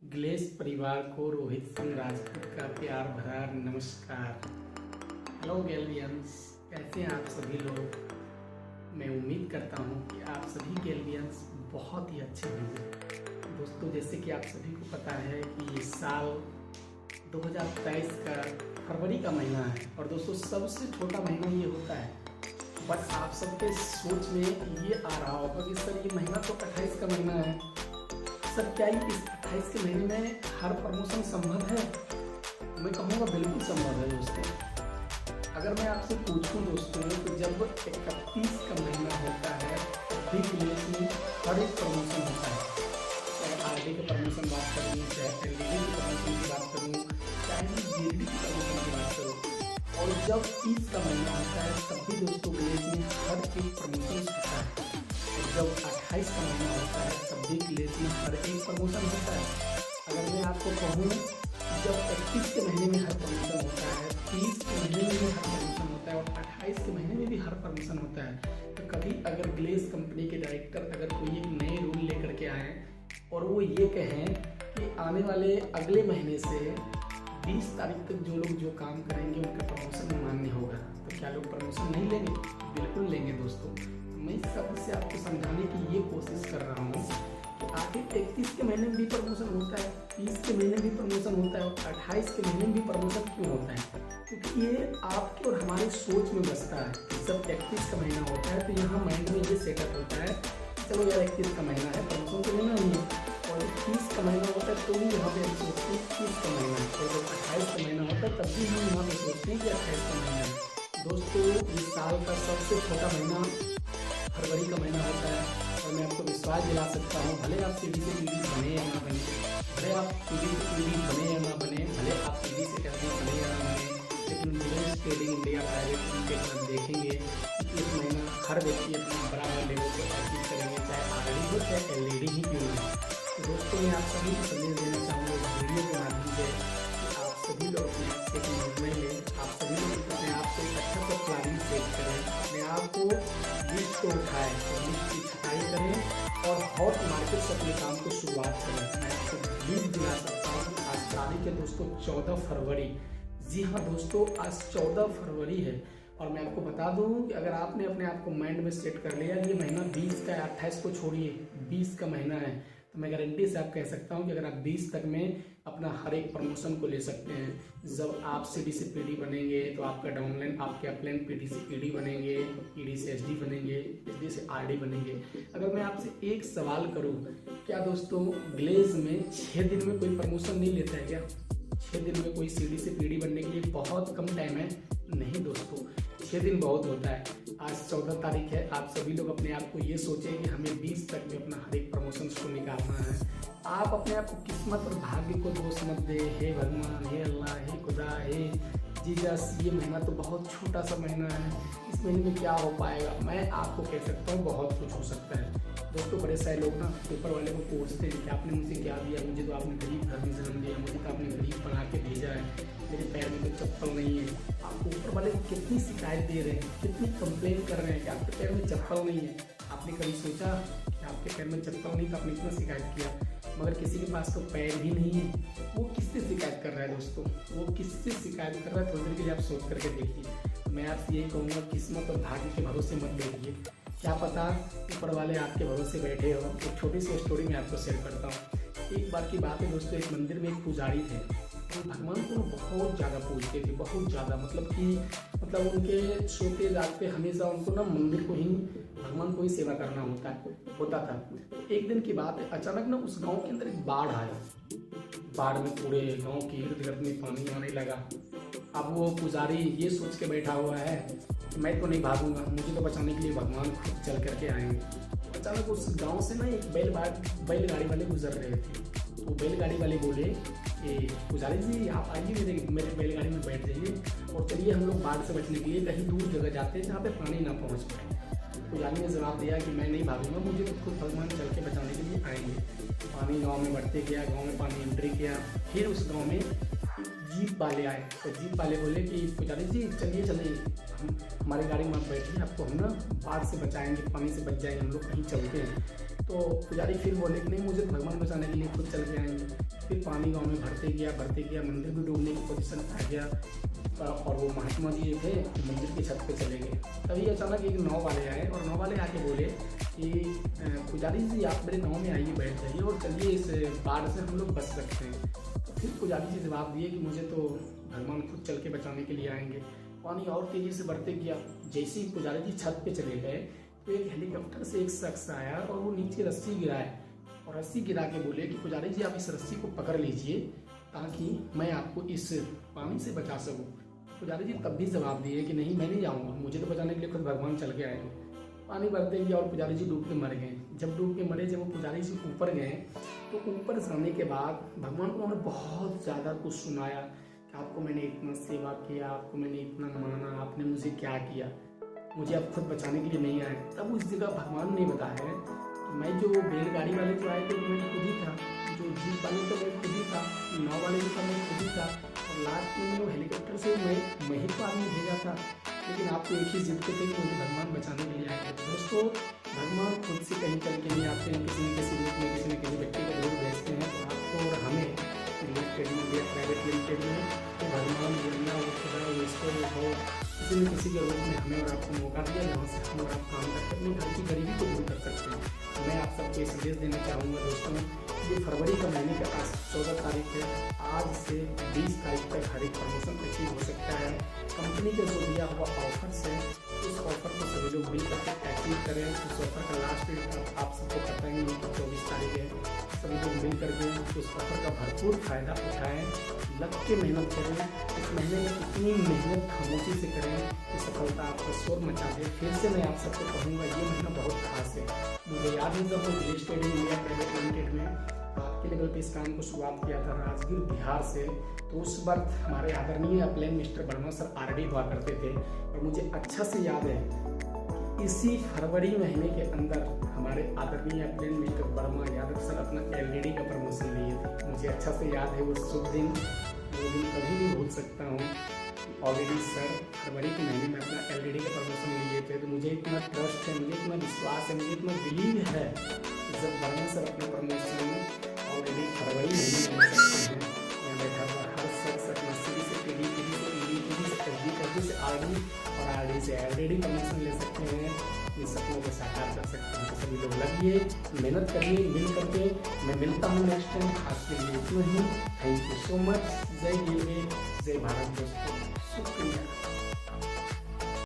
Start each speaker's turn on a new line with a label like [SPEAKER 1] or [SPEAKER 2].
[SPEAKER 1] Glace परिवार को रोहित सिंह राजपूत का प्यार भरा नमस्कार। हेलो गैलियंस, कैसे हैं आप सभी लोग। मैं उम्मीद करता हूं कि आप सभी गैलियंस बहुत ही अच्छे होंगे। दोस्तों, जैसे कि आप सभी को पता है कि ये साल 2023 का फरवरी का महीना है और दोस्तों सबसे छोटा महीना ये होता है। बट आप सबके सोच में ये आ रहा होगा कि सर ये महीना तो 28 का महीना है, सर क्या इस 28 के महीने में हर प्रमोशन संभव है। मैं कहूँगा बिल्कुल संभव है दोस्तों। अगर मैं आपसे पूछूं दोस्तों तो जब 31 का महीना होता है तभी ग्लेस में हर एक प्रमोशन होता है। चाहे आरडी के प्रमोशन बात करूँ, चाहे एलईडी की प्रमोशन की बात करूँ, चाहे मैं जीडी की प्रमोशन की बात करूँ। और जब 30 का महीना होता है तब भी दोस्तों ग्लेस में हर एक प्रमोशन होता है। और जब 28 का महीना होता है तब भी ग्लेस में हर एक प्रमोशन होता है। अगर मैं आपको कहूँ जब 31 के महीने में हर प्रमोशन होता है, 30 के महीने में भी हर प्रमोशन होता है और 28 के महीने में भी हर प्रमोशन होता है, तो कभी अगर ग्लेस कंपनी के डायरेक्टर अगर कोई एक नए रूल लेकर के आए और वो ये कहें कि आने वाले अगले महीने से 20 तारीख तक जो लोग जो काम करेंगे उनका प्रमोशन मान्य होगा, तो क्या लोग प्रमोशन नहीं लेंगे? बिल्कुल लेंगे दोस्तों। मैं इस शब्द से आपको समझाने की ये कोशिश कर रहा हूँ कि आखिर 31 के महीने में भी प्रमोशन होता है, 30 के महीने में भी प्रमोशन होता है और 28 के महीने में भी प्रमोशन क्यों होता है? क्योंकि ये आपके और हमारे सोच में बसता है। जब 31 का महीना होता है तो यहाँ माइंड में ये सेटअप होता है, चलो यार 31 का महीना है, प्रमोशन तो लेना नहीं है। और 30 का महीना होता है तो भी यहाँ पे हम सोचते हैं 30 का महीना है, और जब 28 का महीना होता है तब भी हम यहाँ पे सोचते हैं कि 28 का महीना है। दोस्तों, इस साल का सबसे छोटा महीना फरवरी का महीना होता है और मैं आपको विश्वास दिला सकता हूँ, भले आप पीढ़ी से पीढ़ी बने या ना बने, भले आप पीढ़ी से पीढ़ी बने या ना बने, भले आप पीढ़ी से पीढ़ी बने या ना बने, लेकिन glace trading India private limited पर देखेंगे कि इस महीना हर व्यक्ति अपना बराबर लेवल को अचीव करेंगे, चाहे आरडी हो चाहे एलईडी ही क्यों ना। तो दोस्तों, मैं आप सभी को संदेश देना चाहूँगा इस वीडियो के माध्यम से कि आप सभी लोग अपने आप से एक निर्णय लें, आप सभी लोग अपने आप को अच्छा सा प्लानिंग सेट करें, अपने आप को लिस्ट को उठाएं और लिस्ट की छटाई करें और हॉट मार्केट से अपने काम को शुरुआत करें। मैं आपको लीड दिला सकता हूँ कि आज तारीख है दोस्तों 14 फरवरी। जी हाँ दोस्तों, आज 14 फरवरी है और मैं आपको बता दूँ कि अगर आपने अपने आप को माइंड में सेट कर लिया ये महीना 20 का है, 28 को छोड़िए, 20 का महीना है, तो मैं गारंटी से आप कह सकता हूँ कि अगर आप 20 तक में अपना हर एक प्रमोशन को ले सकते हैं। जब आप सीडी से पीडी बनेंगे तो आपका डाउनलाइन आपके अपलाइन पीडी से ईडी बनेंगे, ईडी से एचडी बनेंगे, एचडी से आरडी बनेंगे। अगर मैं आपसे एक सवाल करूँ, क्या दोस्तों ग्लेस में 6 दिन में कोई प्रमोशन नहीं लेता है क्या? 6 दिन में कोई सीडी से पीडी बनने के लिए बहुत कम टाइम है? नहीं दोस्तों, 6 दिन बहुत होता है। आज 14 तारीख है, आप सभी लोग अपने आप को ये सोचें कि हमें 20 तक में अपना हर एक प्रमोशन को निकालना है। आप अपने आप को किस्मत और भाग्य को दोष मत दे। हे भगवान, हे अल्लाह, हे खुदा, हे जीसस, ये महीना तो बहुत छोटा सा महीना है, इस महीने में क्या हो पाएगा? मैं आपको कह सकता हूँ बहुत कुछ हो सकता है। दोस्तों, बड़े सारे लोग ना ऊपर वाले को पूछते हैं कि आपने मुझे क्या दिया, मुझे तो आपने गरीब घर में जन्म दिया, मुझे तो आपने गरीब बना के भेजा है, मेरे पैर में तो चप्पल नहीं है। आपको ऊपर वाले कितनी शिकायत दे रहे हैं, कितनी कंप्लेन कर रहे हैं कि आपके पैर में चप्पल नहीं है। आपने कभी सोचा कि आपके पैर में चप्पल नहीं तो आपने इतना शिकायत किया? मगर किसी के पास तो पैर ही नहीं है, वो किससे शिकायत कर रहा है दोस्तों? वो किससे शिकायत कर रहा है? थोड़ी देर के लिए आप सोच करके देखिए। मैं आपसे यही कहूँगा, किस्मत और भाग्य के भरोसे मत बैठिए। क्या पता ऊपर वाले आपके भरोसे बैठे हो। एक छोटी सी स्टोरी मैं आपको शेयर करता हूँ। एक बार की बात है दोस्तों, एक मंदिर में एक पुजारी थे, वो भगवान को बहुत ज़्यादा पूजते थे, बहुत ज़्यादा, मतलब उनके सोते जागते हमेशा उनको ना मंदिर को ही, भगवान को ही सेवा करना होता था। एक दिन की बात है, अचानक ना उस गांव के अंदर एक बाढ़ आया। बाढ़ में पूरे गांव के इर्द गिर्द में पानी आने लगा। अब वो पुजारी ये सोच के बैठा हुआ है कि मैं तो नहीं भागूंगा, मुझे तो बचाने के लिए भगवान खुद चल करके आएंगे। अचानक उस गांव से ना एक बैलगाड़ी वाले गुजर रहे थे। तो बैलगाड़ी वाले बोले कि पुजारी जी आप आइए, मेरे बैलगाड़ी में बैठ जाइए और चलिए हम लोग बाढ़ से बचने के लिए कहीं दूर जगह जाते हैं जहाँ पे पानी ना पहुँच पाए। पुजारी ने जवाब दिया कि मैं नहीं भागूंगा, मुझे तो खुद भगवान चल के बचाने के लिए आएंगे। पानी गांव में बढ़ते गया, गांव में पानी एंट्री किया। फिर उस गांव में जीप वाले आए तो जीप वाले बोले कि पुजारी जी चलिए हम हमारी गाड़ी में आप बैठिए, आपको हम ना बाढ़ से बचाएंगे, पानी से बच जाएंगे, हम लोग कहीं चलते हैं। तो पुजारी फिर बोले कि नहीं, मुझे भगवान बचाने के लिए खुद चल के आएंगे। फिर पानी गांव में भरते गया, मंदिर भी डूबने की पोजीशन पे आ गया। और वो महात्मा जी जो थे मंदिर की छत पे चले गए। तभी अचानक एक नाव वाले आए और नाव वाले आके बोले कि पुजारी जी आप मेरे नाव में आइए, बैठ जाइए और चलिए इस बाढ़ से हम लोग बच सकते हैं। तो फिर पुजारी जी जवाब दिए कि मुझे तो भगवान खुद चल के बचाने के लिए आएंगे। पानी और तेजी से बढ़ते गया। जैसे ही पुजारी जी छत पे चले गए तो एक हेलीकॉप्टर से एक शख्स आया और वो नीचे रस्सी गिराए और रस्सी गिरा के बोले कि पुजारी जी आप इस रस्सी को पकड़ लीजिए ताकि मैं आपको इस पानी से बचा सकूं। पुजारी जी तब भी जवाब दिए कि नहीं, मैं नहीं जाऊंगा, मुझे तो बचाने के लिए खुद भगवान चल के आएंगे। पानी बढ़ते गया और पुजारी जी डूब के मर गए। जब डूब के मरे, जब वो पुजारी जी ऊपर गए तो ऊपर जाने के बाद भगवान को उन्होंने बहुत ज़्यादा कुछ सुनाया कि आपको मैंने इतना सेवा किया, आपको मैंने इतना माना, आपने मुझे क्या किया, मुझे आप खुद बचाने के लिए नहीं आए। तब उस जगह भगवान ने बताया कि मैं जो बैलगाड़ी वाले जो आए थे वो मैं खुद ही था, जो जीप वाले तो मैं खुद ही था, नाव वाले जो था मैं खुद ही था, और लास्ट में वो हेलीकॉप्टर से मैं ही तो आदमी भेजा था। लेकिन आपको एक ही जिद पे थे कि मुझे भगवान बचाने के लिए आए थे। दोस्तों, भगवान खुद से कहीं चल के नहीं आते हैं, किसी न किसी रूप में, किसी न किसी व्यक्ति को जरूर भेजते हैं। तो आपको और हमें रिलेटेड में या प्राइवेट लिमिटेड में तो भगवान योजना वो खुदा वो ईश्वर हो किसी न किसी के रूप में हमें और आपको मौका दिया जहाँ से हम और आप काम करके अपने घर की गरीबी को दूर कर सकते हैं। तो मैं आप सबको ये संदेश देना चाहूँगा दोस्तों, ये फरवरी का महीने का आज 14 तारीख है, आज से 20 तारीख तक हर एक प्रमोशन अचीव हो सकता है। कंपनी का जो दिया हुआ ऑफर्स है उस ऑफर को सभी लोग मिल करके अचीव करें। उस ऑफर का लास्ट डेट आप सबको पता ही है कि 24 तारीख है। सभी लोग मिल करके उस ऑफर का भरपूर फायदा उठाएं, लग के मेहनत करें। इस महीने में इतनी मेहनत खामोशी से करें कि सफलता आपका शोर मचा दे। फिर से मैं आप सबको कहूँगा ये महीना बहुत खास है। मुझे याद है जब मैं real estate India private limited में आपके लेवल पे इस काम को शुरुआत किया था राजगीर बिहार से, तो उस वक्त हमारे आदरणीय upline mister Verma sir RD हुआ करते थे। और मुझे अच्छा से याद है इसी फरवरी महीने के अंदर हमारे आदरणीय upline mister Verma Yadav sir अपना एलईडी का प्रमोशन लिए थे। मुझे अच्छा से याद है वो शुभ दिन, वो दिन कभी नहीं भूल सकता हूँ। ऑलरेडी सर फरवरी के महीने में अपना एलईडी का प्रमोशन लिए थे। तो मुझे इतना ट्रस्ट है, मुझे इतना विश्वास है, मुझे इतना बिलीव है कि जब वर्मा सर अपना प्रमोशन ऑलरेडी फरवरी महीने में ले सकते हैं, मैं बैठा हुआ हर शख्स अपना सीडी से पीडी, पीडी से ईडी, पीडी से एफडी, एफडी से आरडी और आरडी से एलईडी प्रमोशन ले सकते हैं। इन सपनों को साकार कर सकते हैं। तो सभी लोग लगिए, मेहनत करिए, मिल करके। मैं मिलता हूँ नेक्स्ट टाइम, आज के लिए इतना ही। Thank you so much. जय रेलवे, जय भारत दोस्तों, शुक्रिया।